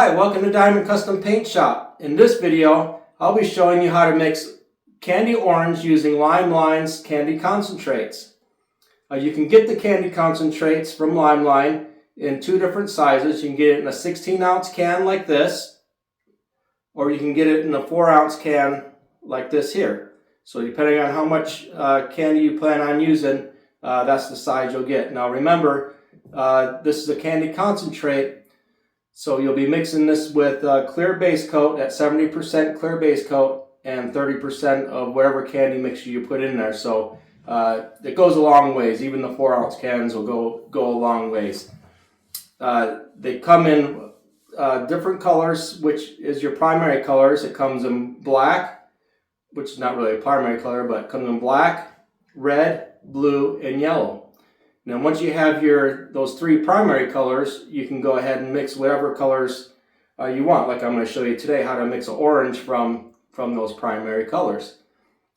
Hi, welcome to Diamond Custom Paint Shop. In this video, I'll be showing you how to mix candy orange using Lime Line's candy concentrates. You can get the candy concentrates from Lime Line in two different sizes. You can get it in a 16-ounce can like this, or you can get it in a 4-ounce can like this here. So depending on how much candy you plan on using, that's the size you'll get. Now remember, this is a candy concentrate. So you'll be mixing this with clear base coat at 70% clear base coat and 30% of whatever candy mixture you put in there. So it goes a long ways. Even the 4-ounce cans will go a long ways. They come in different colors, which is your primary colors. It comes in black, which is not really a primary color, but it comes in black, red, blue, and yellow. Now once you have those three primary colors, you can go ahead and mix whatever colors you want. Like I'm going to show you today how to mix an orange from those primary colors.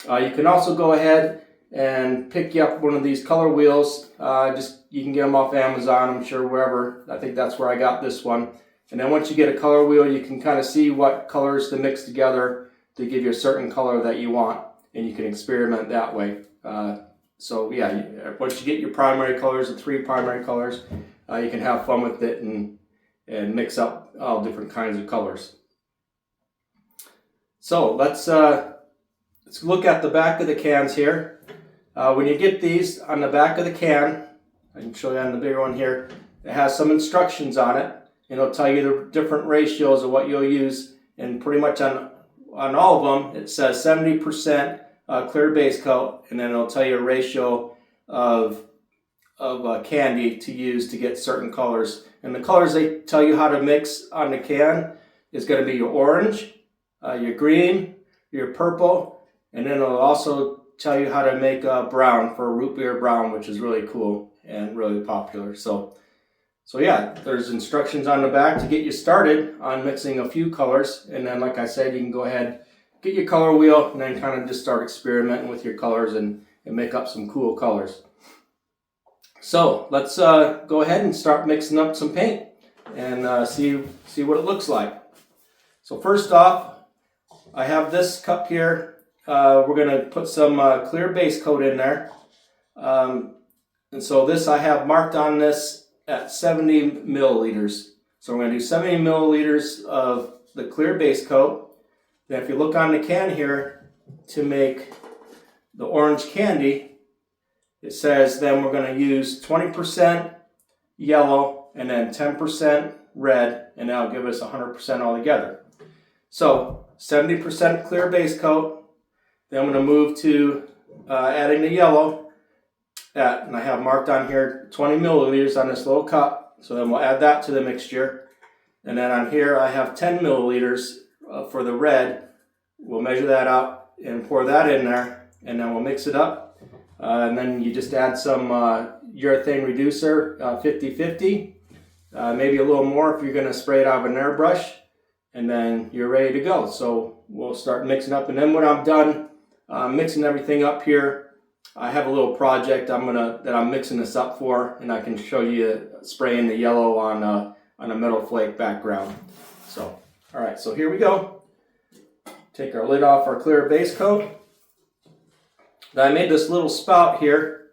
You can also go ahead and pick you up one of these color wheels. You can get them off Amazon, I'm sure, wherever. I think that's where I got this one. And then once you get a color wheel, you can kind of see what colors to mix together to give you a certain color that you want, and you can experiment that way. So yeah, once you get your primary colors, the three primary colors, you can have fun with it and mix up all different kinds of colors. So let's look at the back of the cans here. When you get these, on the back of the can, I can show you on the bigger one here, it has some instructions on it, and it'll tell you the different ratios of what you'll use. And pretty much on all of them, it says 70% clear base coat, and then it'll tell you a ratio of candy to use to get certain colors. And the colors they tell you how to mix on the can is going to be your orange, your green, your purple, and then it'll also tell you how to make brown for a root beer brown, which is really cool and really popular. So yeah, there's instructions on the back to get you started on mixing a few colors, and then like I said, you can go ahead, get your color wheel, and then kind of just start experimenting with your colors and make up some cool colors. So let's go ahead and start mixing up some paint and see what it looks like. So first off, I have this cup here. We're going to put some clear base coat in there. And so this I have marked on this at 70 milliliters. So we're going to do 70 milliliters of the clear base coat. Then if you look on the can here to make the orange candy, it says then we're going to use 20% yellow and then 10% red, and that'll give us 100% altogether. So 70% clear base coat. Then I'm going to move to adding the yellow, and I have marked on here 20 milliliters on this little cup. So then we'll add that to the mixture. And then on here I have 10 milliliters for the red. We'll measure that out and pour that in there, and then we'll mix it up. And then you just add some urethane reducer, 50-50, maybe a little more if you're going to spray it out of an airbrush, and then you're ready to go. So we'll start mixing up, and then when I'm done mixing everything up here, I have a little project that I'm mixing this up for, and I can show you spraying the yellow on a metal flake background. So all right, so here we go. Take our lid off our clear base coat. Now I made this little spout here.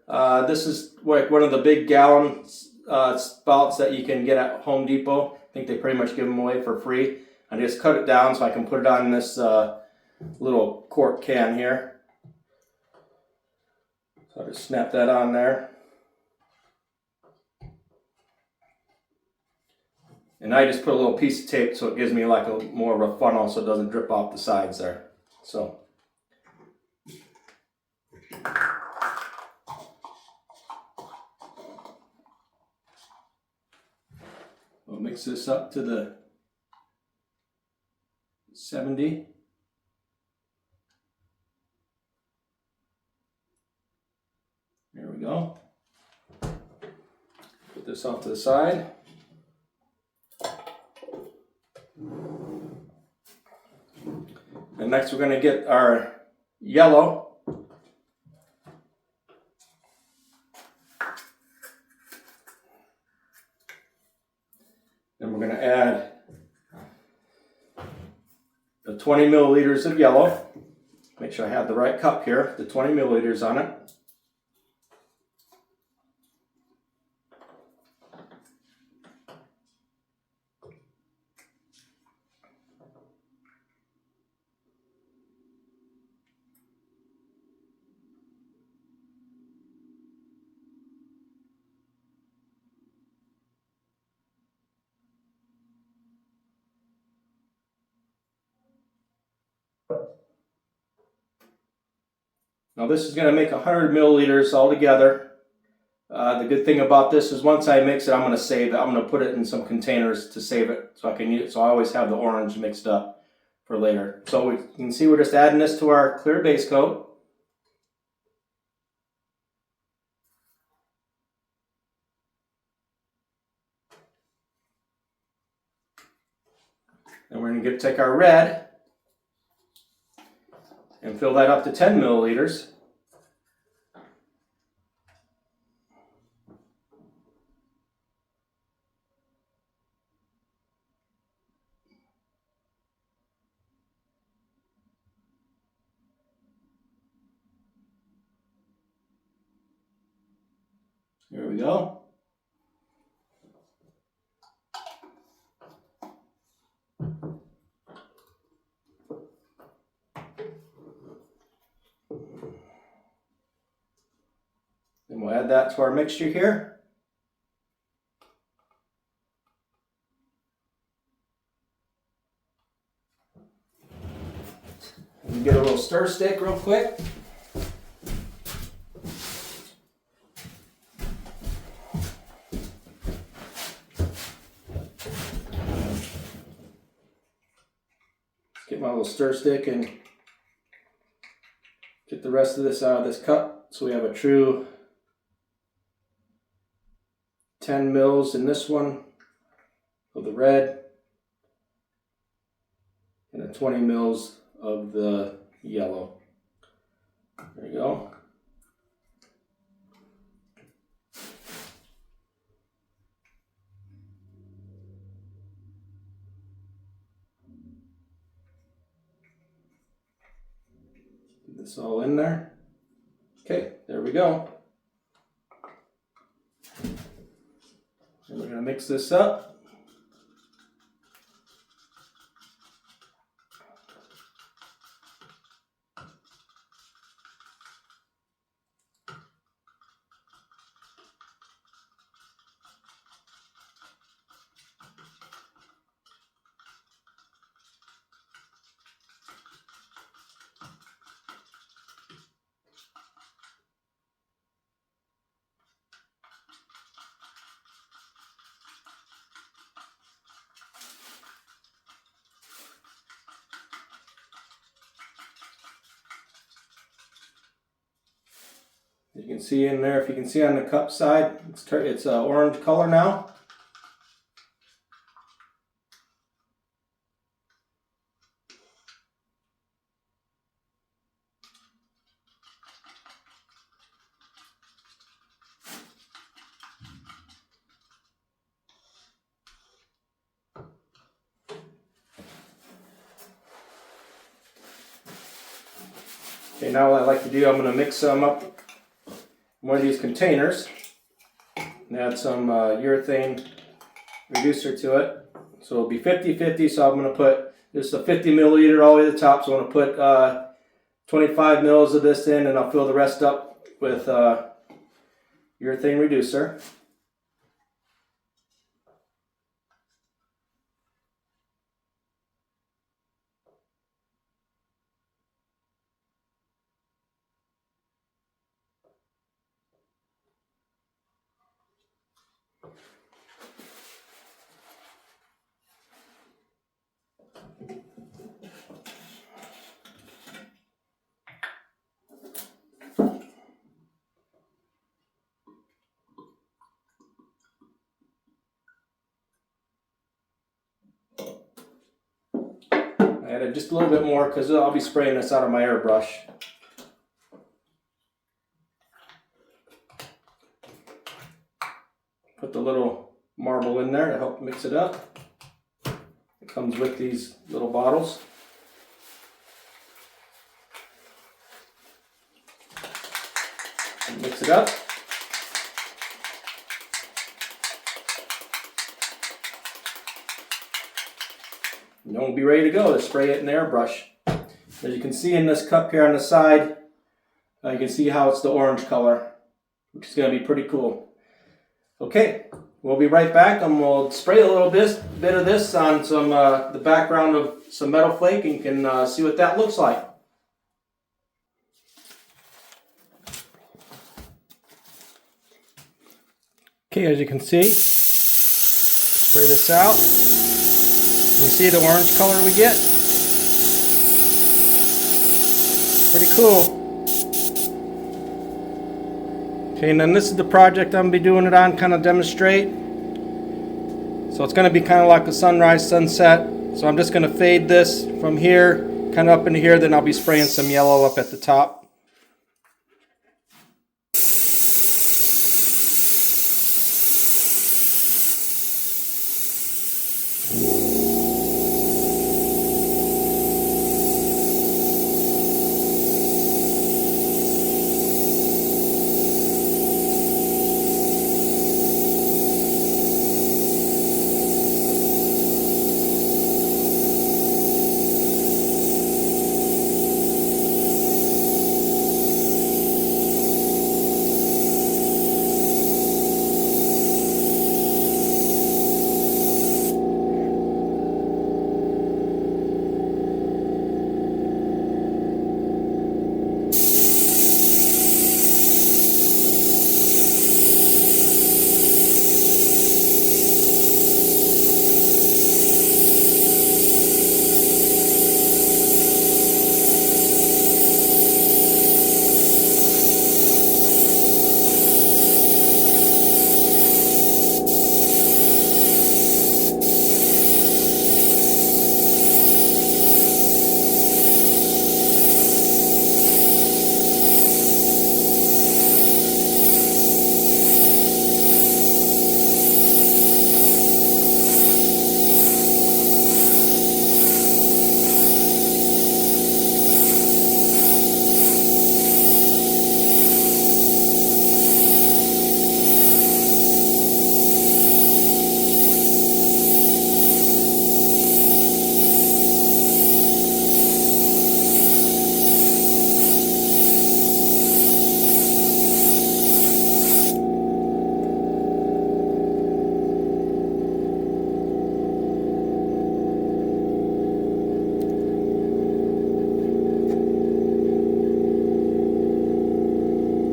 This is like one of the big gallon spouts that you can get at Home Depot. I think they pretty much give them away for free. I just cut it down so I can put it on this little quart can here. So I just snap that on there. And I just put a little piece of tape so it gives me like more of a funnel so it doesn't drip off the sides there. So we'll mix this up to the 70. There we go. Put this off to the side. And next we're going to get our yellow. Then we're going to add 20 milliliters of yellow. Make sure I have the right cup here, the 20 milliliters on it. Now this is going to make 100 milliliters altogether. The good thing about this is once I mix it, I'm going to save it. I'm going to put it in some containers to save it so I can use it. So I always have the orange mixed up for later. So you can see we're just adding this to our clear base coat. And we're going to take our red and fill that up to 10 milliliters. Here we go. Then we'll add that to our mixture here. And get a little stir stick real quick. Get my little stir stick and get the rest of this out of this cup so we have a true 10 mils in this one of the red and a 20 mils of the yellow. There you go. Get this all in there. Okay, there we go. And we're going to mix this up. You can see in there, if you can see on the cup side, it's orange color now. Okay, now what I like to do, I'm going to mix some up in one of these containers and add some urethane reducer to it. So it'll be 50-50, so I'm going to put just a 50 milliliter all the way to the top. So I'm going to put 25 mils of this in and I'll fill the rest up with urethane reducer. I added just a little bit more because I'll be spraying this out of my airbrush. Put the little marble in there to help mix it up. It comes with these little bottles. Mix it up. And then we'll be ready to go to spray it in the airbrush. As you can see in this cup here on the side, you can see how it's the orange color, which is going to be pretty cool. Okay, we'll be right back and we'll spray a little bit of this on some the background of some metal flake, and you can see what that looks like. Okay, as you can see, spray this out. You see the orange color we get? Pretty cool. Okay, and then this is the project I'm going to be doing it on, kind of demonstrate. So it's going to be kind of like a sunrise, sunset. So I'm just going to fade this from here, kind of up into here, then I'll be spraying some yellow up at the top.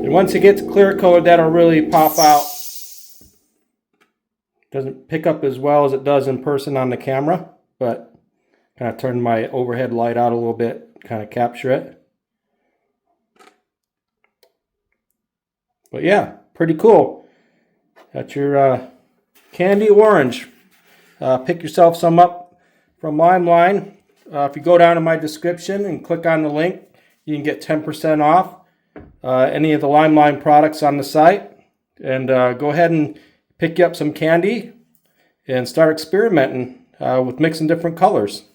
And once it gets clear color, that'll really pop out. Doesn't pick up as well as it does in person on the camera, but kind of turn my overhead light out a little bit, kind of capture it. But yeah, pretty cool. That's your candy orange. Pick yourself some up from Limeline. If you go down to my description and click on the link, you can get 10% off any of the Limeline products on the site. And go ahead and pick you up some candy and start experimenting with mixing different colors.